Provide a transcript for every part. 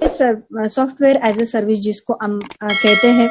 Software as a service जिसको हम कहते हैं,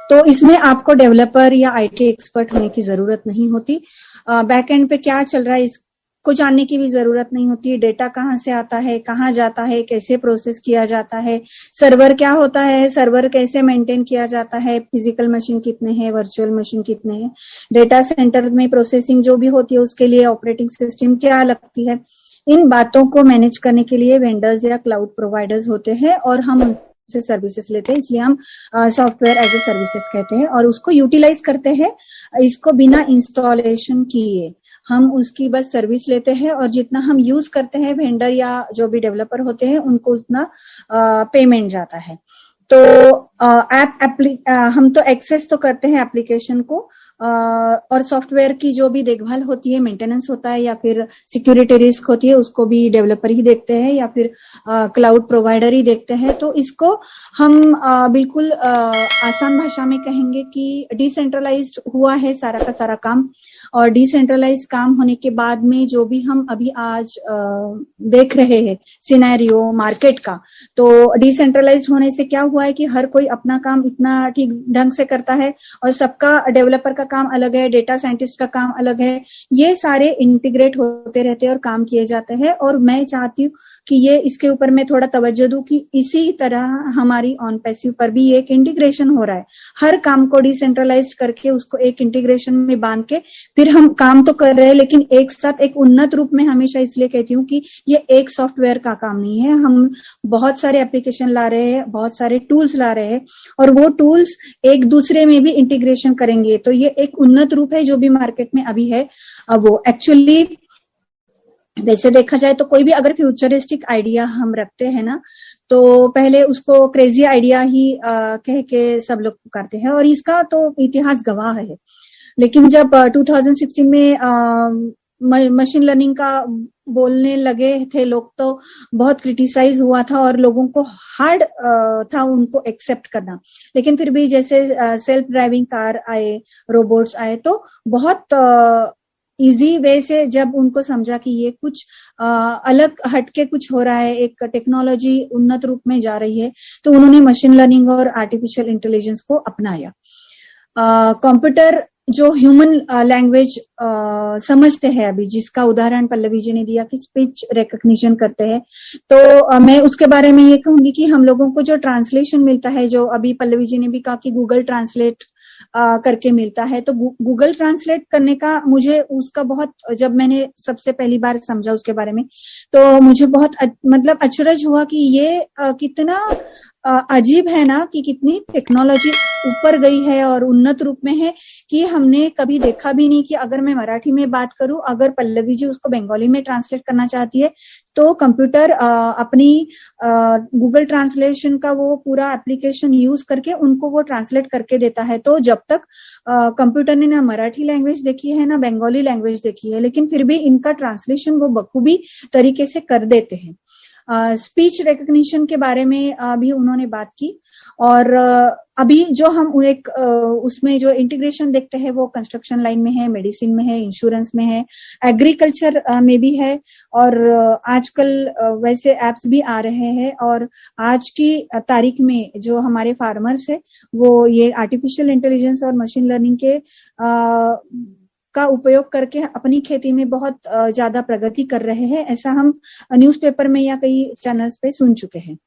तो इसमें आपको डेवलपर या आईटी एक्सपर्ट होने की जरूरत नहीं होती। बैकएंड पे क्या चल रहा है इसको जानने की भी जरूरत नहीं होती। डेटा कहाँ से आता है, कहाँ जाता है, कैसे प्रोसेस किया जाता है, सर्वर क्या होता है, सर्वर कैसे मेंटेन किया जाता है, फिजिकल मशीन कितने हैं, वर्चुअल मशीन कितने हैं, डेटा सेंटर में प्रोसेसिंग जो भी होती है उसके लिए ऑपरेटिंग सिस्टम क्या लगती है, इन बातों को मैनेज करने के लिए वेंडर्स या क्लाउड प्रोवाइडर्स होते हैं और हम उनसे सर्विसेज लेते हैं, इसलिए हम सॉफ्टवेयर एज ए सर्विसेज कहते हैं और उसको यूटिलाइज करते हैं। इसको बिना इंस्टॉलेशन किए हम उसकी बस सर्विस लेते हैं और जितना हम यूज करते हैं वेंडर या जो भी डेवलपर होते हैं उनको उतना पेमेंट जाता है। तो हम तो एक्सेस तो करते हैं एप्लीकेशन को और सॉफ्टवेयर की जो भी देखभाल होती है, मेंटेनेंस होता है या फिर सिक्योरिटी रिस्क होती है उसको भी डेवलपर ही देखते हैं या फिर क्लाउड प्रोवाइडर ही देखते हैं। तो इसको हम बिल्कुल आसान भाषा में कहेंगे कि डिसेंट्रलाइज्ड हुआ है सारा का सारा काम, और डिसेंट्रलाइज काम होने के बाद में जो भी हम अभी आज देख रहे हैं सिनेरियो मार्केट का, तो डिसेंट्रलाइज होने से क्या हुआ है कि हर कोई अपना काम इतना ठीक ढंग से करता है और सबका, डेवलपर का काम अलग है, डेटा साइंटिस्ट का काम अलग है, ये सारे इंटीग्रेट होते रहते हैं और काम किए जाते हैं। और मैं चाहती हूँ कि ये इसके ऊपर मैं थोड़ा तवज्जो दूं कि इसी तरह हमारी ऑन पैसिव पर भी एक इंटीग्रेशन हो रहा है। हर काम को डिसेंट्रलाइज करके उसको एक इंटीग्रेशन में बांध के फिर हम काम तो कर रहे हैं, लेकिन एक साथ एक उन्नत रूप में, हमेशा इसलिए कहती हूँ कि ये एक सॉफ्टवेयर का काम नहीं है, हम बहुत सारे एप्लीकेशन ला रहे हैं, बहुत सारे टूल्स ला रहे हैं और वो टूल्स एक दूसरे में भी इंटीग्रेशन करेंगे, तो ये एक उन्नत रूप है जो भी मार्केट में अभी है। वो एक्चुअली वैसे देखा जाए तो कोई भी अगर फ्यूचरिस्टिक आइडिया हम रखते हैं ना, तो पहले उसको क्रेजी आइडिया ही कह के सब लोग पुकारते हैं और इसका तो इतिहास गवाह है। लेकिन जब 2016 में मशीन लर्निंग का बोलने लगे थे लोग, तो बहुत क्रिटिसाइज हुआ था और लोगों को हार्ड था उनको एक्सेप्ट करना। लेकिन फिर भी जैसे सेल्फ ड्राइविंग कार आए, रोबोट्स आए, तो बहुत इजी वे से जब उनको समझा कि ये कुछ अलग हटके कुछ हो रहा है, एक टेक्नोलॉजी उन्नत रूप में जा रही है, तो उन्होंने मशीन लर्निंग और आर्टिफिशियल इंटेलिजेंस को अपनाया। कंप्यूटर जो ह्यूमन लैंग्वेज समझते हैं अभी, जिसका उदाहरण पल्लवी जी ने दिया कि स्पीच रिकग्निशन करते हैं, तो मैं उसके बारे में ये कहूंगी कि हम लोगों को जो ट्रांसलेशन मिलता है, जो अभी पल्लवी जी ने भी कहा कि गूगल ट्रांसलेट करके मिलता है, तो गूगल ट्रांसलेट करने का मुझे उसका बहुत, जब मैंने सबसे पहली बार समझा उसके बारे में, तो मुझे बहुत मतलब अचरज हुआ कि ये कितना अजीब है ना, कि कितनी टेक्नोलॉजी ऊपर गई है और उन्नत रूप में है कि हमने कभी देखा भी नहीं कि अगर मैं मराठी में बात करूं, अगर पल्लवी जी उसको बंगाली में ट्रांसलेट करना चाहती है, तो कंप्यूटर अपनी गूगल ट्रांसलेशन का वो पूरा एप्लीकेशन यूज करके उनको वो ट्रांसलेट करके देता है। तो जब तक कंप्यूटर ने ना मराठी लैंग्वेज देखी है ना बंगाली लैंग्वेज देखी है, लेकिन फिर भी इनका ट्रांसलेशन वो बखूबी तरीके से कर देते हैं। स्पीच रिकग्निशन के बारे में भी उन्होंने बात की, और अभी जो हम एक उसमें जो इंटीग्रेशन देखते हैं वो कंस्ट्रक्शन लाइन में है, मेडिसिन में है, इंश्योरेंस में है, एग्रीकल्चर में भी है, और आजकल वैसे एप्स भी आ रहे हैं। और आज की तारीख में जो हमारे फार्मर्स है वो ये आर्टिफिशियल इंटेलिजेंस और मशीन लर्निंग के का उपयोग करके अपनी खेती में बहुत ज्यादा प्रगति कर रहे हैं, ऐसा हम न्यूज़पेपर में या कई चैनल्स पे सुन चुके हैं।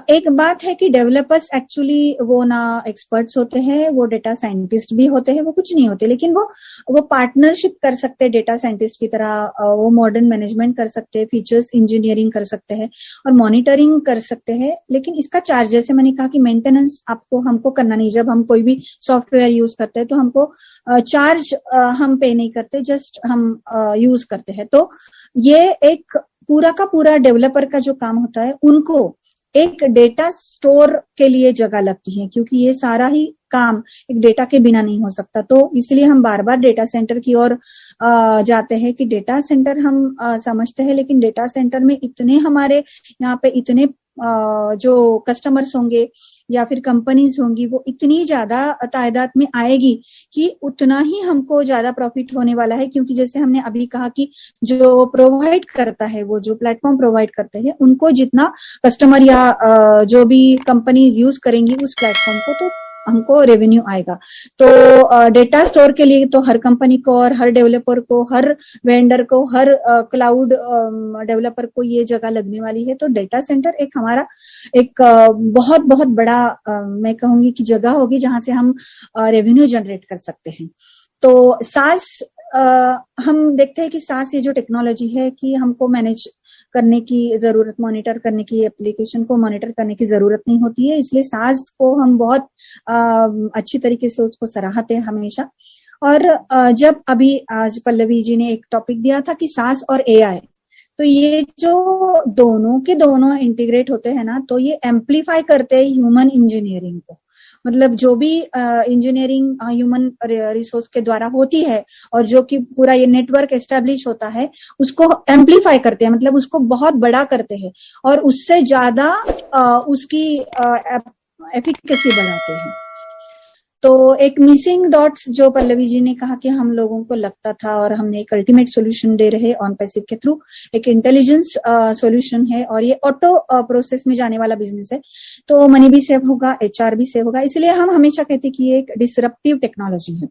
एक बात है कि डेवलपर्स एक्चुअली वो ना एक्सपर्ट्स होते हैं, वो डेटा साइंटिस्ट भी होते हैं, वो कुछ नहीं होते, लेकिन वो पार्टनरशिप कर सकते हैं डेटा साइंटिस्ट की तरह, वो मॉडर्न मैनेजमेंट कर सकते हैं, फीचर्स इंजीनियरिंग कर सकते हैं और मॉनिटरिंग कर सकते हैं। लेकिन इसका चार्ज, जैसे मैंने कहा कि मेंटेनेंस हमको करना नहीं, जब हम कोई भी सॉफ्टवेयर यूज करते हैं तो हमको चार्ज हम पे नहीं करते, जस्ट हम यूज करते हैं। तो ये एक पूरा का पूरा डेवलपर का जो काम होता है, उनको एक डेटा स्टोर के लिए जगह लगती है, क्योंकि ये सारा ही काम एक डेटा के बिना नहीं हो सकता। तो इसलिए हम बार बार डेटा सेंटर की ओर जाते हैं कि डेटा सेंटर हम समझते हैं, लेकिन डेटा सेंटर में इतने हमारे यहाँ पे इतने जो कस्टमर्स होंगे या फिर कंपनीज होंगी वो इतनी ज्यादा तादाद में आएगी कि उतना ही हमको ज्यादा प्रॉफिट होने वाला है, क्योंकि जैसे हमने अभी कहा कि जो प्रोवाइड करता है, वो जो प्लेटफॉर्म प्रोवाइड करते हैं, उनको जितना कस्टमर या जो भी कंपनीज यूज करेंगी उस प्लेटफॉर्म को, तो हमको रेवेन्यू आएगा। तो डेटा स्टोर के लिए तो हर कंपनी को और हर डेवलपर को, हर वेंडर को, हर क्लाउड डेवलपर को ये जगह लगने वाली है। तो डेटा सेंटर एक हमारा एक बहुत बहुत बड़ा मैं कहूंगी कि जगह होगी जहां से हम रेवेन्यू जनरेट कर सकते हैं। तो सास हम देखते हैं कि सास ये जो टेक्नोलॉजी है कि हमको मैनेज करने की जरूरत, मॉनिटर करने की, एप्लीकेशन को मॉनिटर करने की जरूरत नहीं होती है, इसलिए सास को हम बहुत अच्छी तरीके से उसको सराहते हैं हमेशा। और जब अभी आज पल्लवी जी ने एक टॉपिक दिया था कि सास और एआई, तो ये जो दोनों के दोनों इंटीग्रेट होते हैं ना, तो ये एम्पलीफाई करते हैं ह्यूमन इंजीनियरिंग को। मतलब जो भी इंजीनियरिंग ह्यूमन रिसोर्स के द्वारा होती है और जो कि पूरा ये नेटवर्क एस्टेब्लिश होता है, उसको एम्पलीफाई करते हैं, मतलब उसको बहुत बड़ा करते हैं और उससे ज्यादा उसकी एफिकेसी बढ़ाते हैं। तो एक मिसिंग डॉट्स जो पल्लवी जी ने कहा कि हम लोगों को लगता था और हमने एक अल्टीमेट सॉल्यूशन दे रहे ऑन पैसिव के थ्रू, एक इंटेलिजेंस सॉल्यूशन है और ये ऑटो प्रोसेस में जाने वाला बिजनेस है, तो मनी भी सेव होगा, एचआर भी सेव होगा, इसलिए हम हमेशा कहते हैं कि ये एक डिसरप्टिव टेक्नोलॉजी है।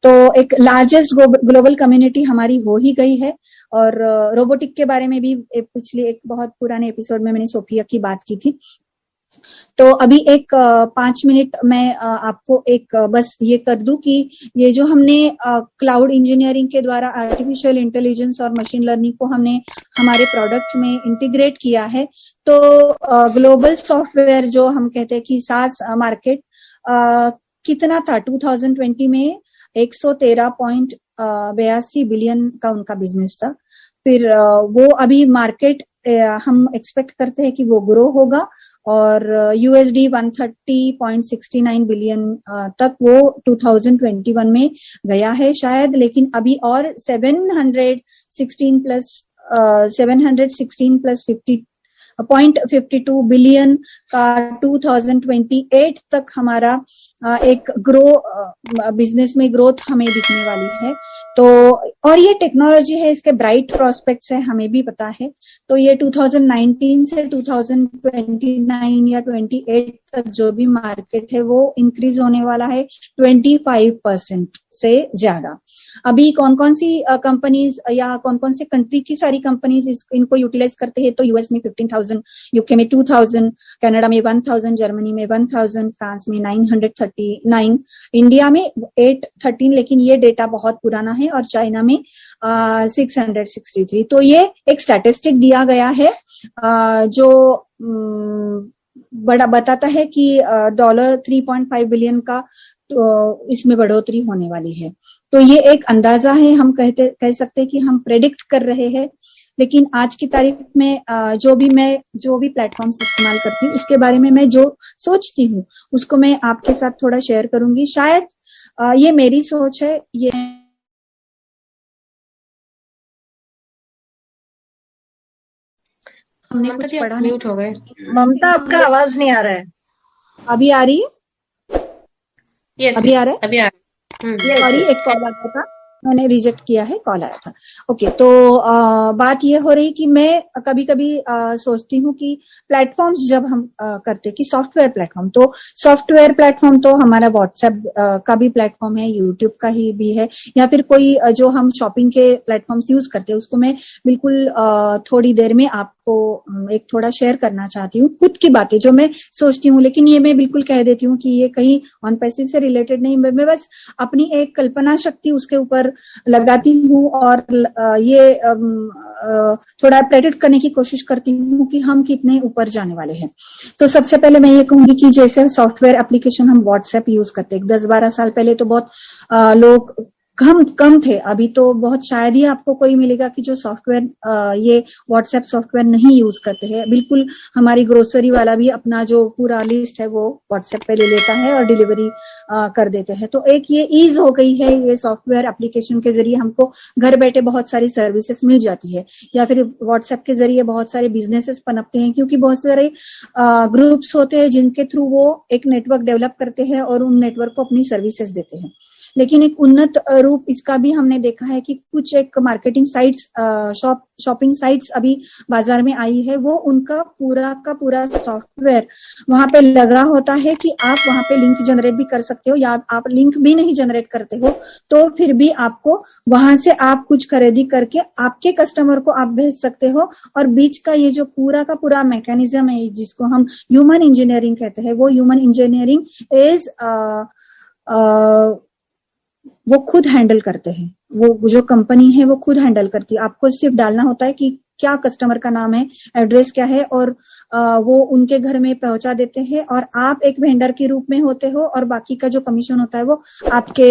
तो एक लार्जेस्ट ग्लोबल कम्युनिटी हमारी हो ही गई है। और रोबोटिक के बारे में भी पिछले एक बहुत पुराने एपिसोड में मैंने सोफिया की बात की थी। तो अभी एक 5 मिनट मैं आपको एक बस ये कर दूं कि ये जो हमने क्लाउड इंजीनियरिंग के द्वारा आर्टिफिशियल इंटेलिजेंस और मशीन लर्निंग को हमने हमारे प्रोडक्ट्स में इंटीग्रेट किया है, तो ग्लोबल सॉफ्टवेयर जो हम कहते हैं कि सास मार्केट कितना था 2020 में 113.82 बिलियन का उनका बिजनेस था। फिर वो अभी मार्केट हम एक्सपेक्ट करते हैं कि वो ग्रो होगा और USD 130.69 बिलियन तक वो 2021 में गया है शायद, लेकिन अभी और 716 प्लस 50.52 बिलियन का 2028 तक हमारा एक बिजनेस में ग्रोथ हमें दिखने वाली है। तो और ये टेक्नोलॉजी है, इसके ब्राइट प्रोस्पेक्ट्स है, हमें भी पता है। तो ये 2019 से 2029 या 28 तक जो भी मार्केट है वो इंक्रीज होने वाला है 25% से ज्यादा। अभी कौन कौन सी कंपनीज या कौन कौन से कंट्री की सारी कंपनीज इनको यूटिलाइज करते हैं, तो यूएस में 15,000, यूके में 2,000, कनाडा में 1,000, जर्मनी में 1,000, फ्रांस में 939, इंडिया में 813, लेकिन ये डेटा बहुत पुराना है, और चाइना में 663। तो ये एक स्टैटिस्टिक दिया गया है जो बड़ा बताता है कि $3.5 बिलियन का तो इसमें बढ़ोतरी होने वाली है। तो ये एक अंदाजा है, हम कह सकते हैं कि हम प्रेडिक्ट कर रहे हैं। लेकिन आज की तारीख में जो भी प्लेटफॉर्म्स इस्तेमाल करती हूँ उसके बारे में मैं जो सोचती हूँ उसको मैं आपके साथ थोड़ा शेयर करूंगी। शायद ये मेरी सोच है, ये हमने कुछ पढ़ा नहीं। म्यूट हो गए ममता, आपका आवाज नहीं आ रहा है। अभी आ रही है? yes, अभी आ रहा है? अभी आ रहा है। सॉरी, एक कॉल आया था, मैंने रिजेक्ट किया है, कॉल आया था। ओके, तो बात ये हो रही कि मैं कभी कभी सोचती हूँ कि प्लेटफॉर्म्स जब हम करते कि सॉफ्टवेयर प्लेटफॉर्म, तो सॉफ्टवेयर प्लेटफॉर्म तो हमारा व्हाट्सएप का भी प्लेटफॉर्म है, यूट्यूब का ही भी है, या फिर कोई जो हम शॉपिंग के प्लेटफॉर्म्स यूज करते हैं उसको मैं बिल्कुल थोड़ी देर में आपको एक थोड़ा शेयर करना चाहती हूँ, खुद की बातें जो मैं सोचती हूँ। लेकिन ये मैं बिल्कुल कह देती हूँ कि ये कहीं ऑन पैसिव से रिलेटेड नहीं, मैं बस अपनी एक कल्पना शक्ति उसके ऊपर लगाती हूँ और ये थोड़ा प्रेडिक्ट करने की कोशिश करती हूँ कि हम कितने ऊपर जाने वाले हैं। तो सबसे पहले मैं ये कहूंगी कि जैसे सॉफ्टवेयर एप्लीकेशन हम व्हाट्सएप यूज करते हैं, 10-12 साल पहले तो बहुत लोग कम थे। अभी तो बहुत शायद ही आपको कोई मिलेगा कि जो सॉफ्टवेयर ये व्हाट्सएप सॉफ्टवेयर नहीं यूज करते हैं। बिल्कुल हमारी ग्रोसरी वाला भी अपना जो पूरा लिस्ट है वो व्हाट्सएप पे ले लेता है और डिलीवरी कर देते हैं। तो एक ये ईज हो गई है, ये सॉफ्टवेयर एप्लीकेशन के जरिए हमको घर बैठे बहुत सारी सर्विसेज मिल जाती है। या फिर व्हाट्सएप के जरिए बहुत सारे बिजनेसेस पनपते हैं, क्योंकि बहुत सारे ग्रुप्स होते हैं जिनके थ्रू वो एक नेटवर्क डेवलप करते हैं और उन नेटवर्क को अपनी सर्विसेज देते हैं। लेकिन एक उन्नत रूप इसका भी हमने देखा है कि कुछ एक मार्केटिंग साइट्स, शॉपिंग साइट्स अभी बाजार में आई है, वो उनका पूरा का पूरा सॉफ्टवेयर वहां पे लगा होता है कि आप वहां पे लिंक जनरेट भी कर सकते हो, या आप लिंक भी नहीं जनरेट करते हो तो फिर भी आपको वहां से आप कुछ खरीदी करके आपके कस्टमर को आप भेज सकते हो। और बीच का ये जो पूरा का पूरा मैकेनिज्म है जिसको हम ह्यूमन इंजीनियरिंग कहते हैं, वो ह्यूमन इंजीनियरिंग इज वो खुद हैंडल करते हैं। वो जो कंपनी है वो खुद हैंडल करती है। आपको सिर्फ डालना होता है कि क्या कस्टमर का नाम है, एड्रेस क्या है, और वो उनके घर में पहुंचा देते हैं। और आप एक वेंडर के रूप में होते हो और बाकी का जो कमीशन होता है वो आपके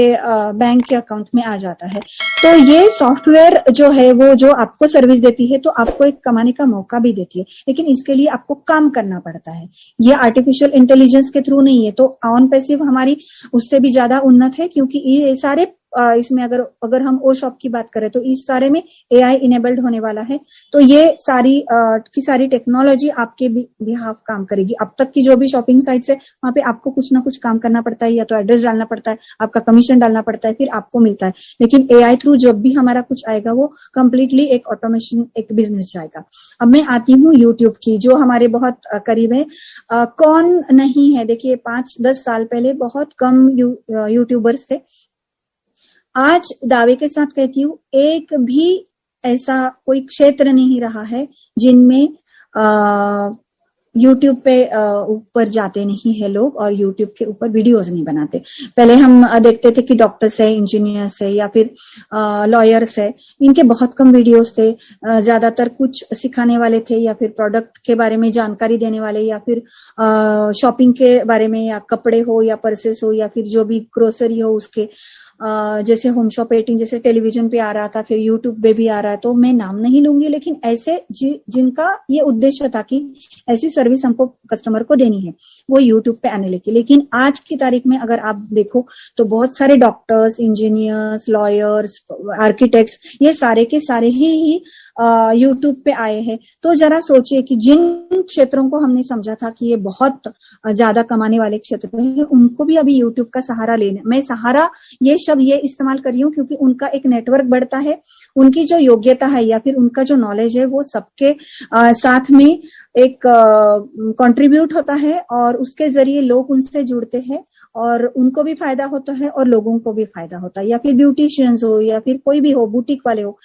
बैंक के अकाउंट में आ जाता है। तो ये सॉफ्टवेयर जो है वो जो आपको सर्विस देती है तो आपको एक कमाने का मौका भी देती है, लेकिन इसके लिए आपको काम करना पड़ता है। ये आर्टिफिशियल इंटेलिजेंस के थ्रू नहीं है। तो ऑन पैसिव हमारी उससे भी ज्यादा उन्नत है, क्योंकि ये सारे इसमें अगर हम ओ शॉप की बात करें तो इस सारे में एआई इनेबल्ड होने वाला है। तो ये सारी की सारी टेक्नोलॉजी आपके बिहाफ काम करेगी। अब तक की जो भी शॉपिंग साइट्स है वहां पे आपको कुछ ना कुछ काम करना पड़ता है, या तो एड्रेस डालना पड़ता है, आपका कमीशन डालना पड़ता है, फिर आपको मिलता है। लेकिन एआई थ्रू जब भी हमारा कुछ आएगा वो कंप्लीटली एक ऑटोमेशन, एक बिजनेस जाएगा। अब मैं आती हूँ यूट्यूब की, जो हमारे बहुत करीब है। कौन नहीं है, देखिए 5-10 साल पहले बहुत कम यूट्यूबर्स थे। आज दावे के साथ कहती हूँ एक भी ऐसा कोई क्षेत्र नहीं रहा है जिनमें यूट्यूब पे ऊपर जाते नहीं है लोग और यूट्यूब के ऊपर वीडियोस नहीं बनाते। पहले हम देखते थे कि डॉक्टर्स है, इंजीनियर्स है, या फिर लॉयर्स है, इनके बहुत कम वीडियोस थे। ज्यादातर कुछ सिखाने वाले थे, या फिर प्रोडक्ट के बारे में जानकारी देने वाले, या फिर शॉपिंग के बारे में, या कपड़े हो या पर्सेस हो, या फिर जो भी ग्रोसरी हो उसके जैसे होम शॉप 18 जैसे टेलीविजन पे आ रहा था, फिर यूट्यूब पे भी आ रहा है। तो मैं नाम नहीं लूंगी, लेकिन ऐसे जिनका ये उद्देश्य था कि ऐसी सर्विस हमको कस्टमर को देनी है, वो यूट्यूब पे आने लगी। लेकिन आज की तारीख में अगर आप देखो तो बहुत सारे डॉक्टर्स, इंजीनियर्स, लॉयर्स, आर्किटेक्ट्स, ये सारे के सारे ही यूट्यूब पे आए हैं। तो जरा सोचिए कि जिन क्षेत्रों को हमने समझा था कि ये बहुत ज्यादा कमाने वाले क्षेत्र है, उनको भी अभी यूट्यूब का सहारा लेना, मैं सहारा ये शब्द ये इस्तेमाल कर रही हूँ क्योंकि उनका एक नेटवर्क बढ़ता है, उनकी जो योग्यता है या फिर उनका जो नॉलेज है वो सबके साथ में एक कंट्रीब्यूट होता है, और उसके जरिए लोग उनसे जुड़ते हैं और उनको भी फायदा होता है और लोगों को भी फायदा होता है। या फिर ब्यूटिशियंस हो, या फिर कोई भी हो, बुटीक वाले हो,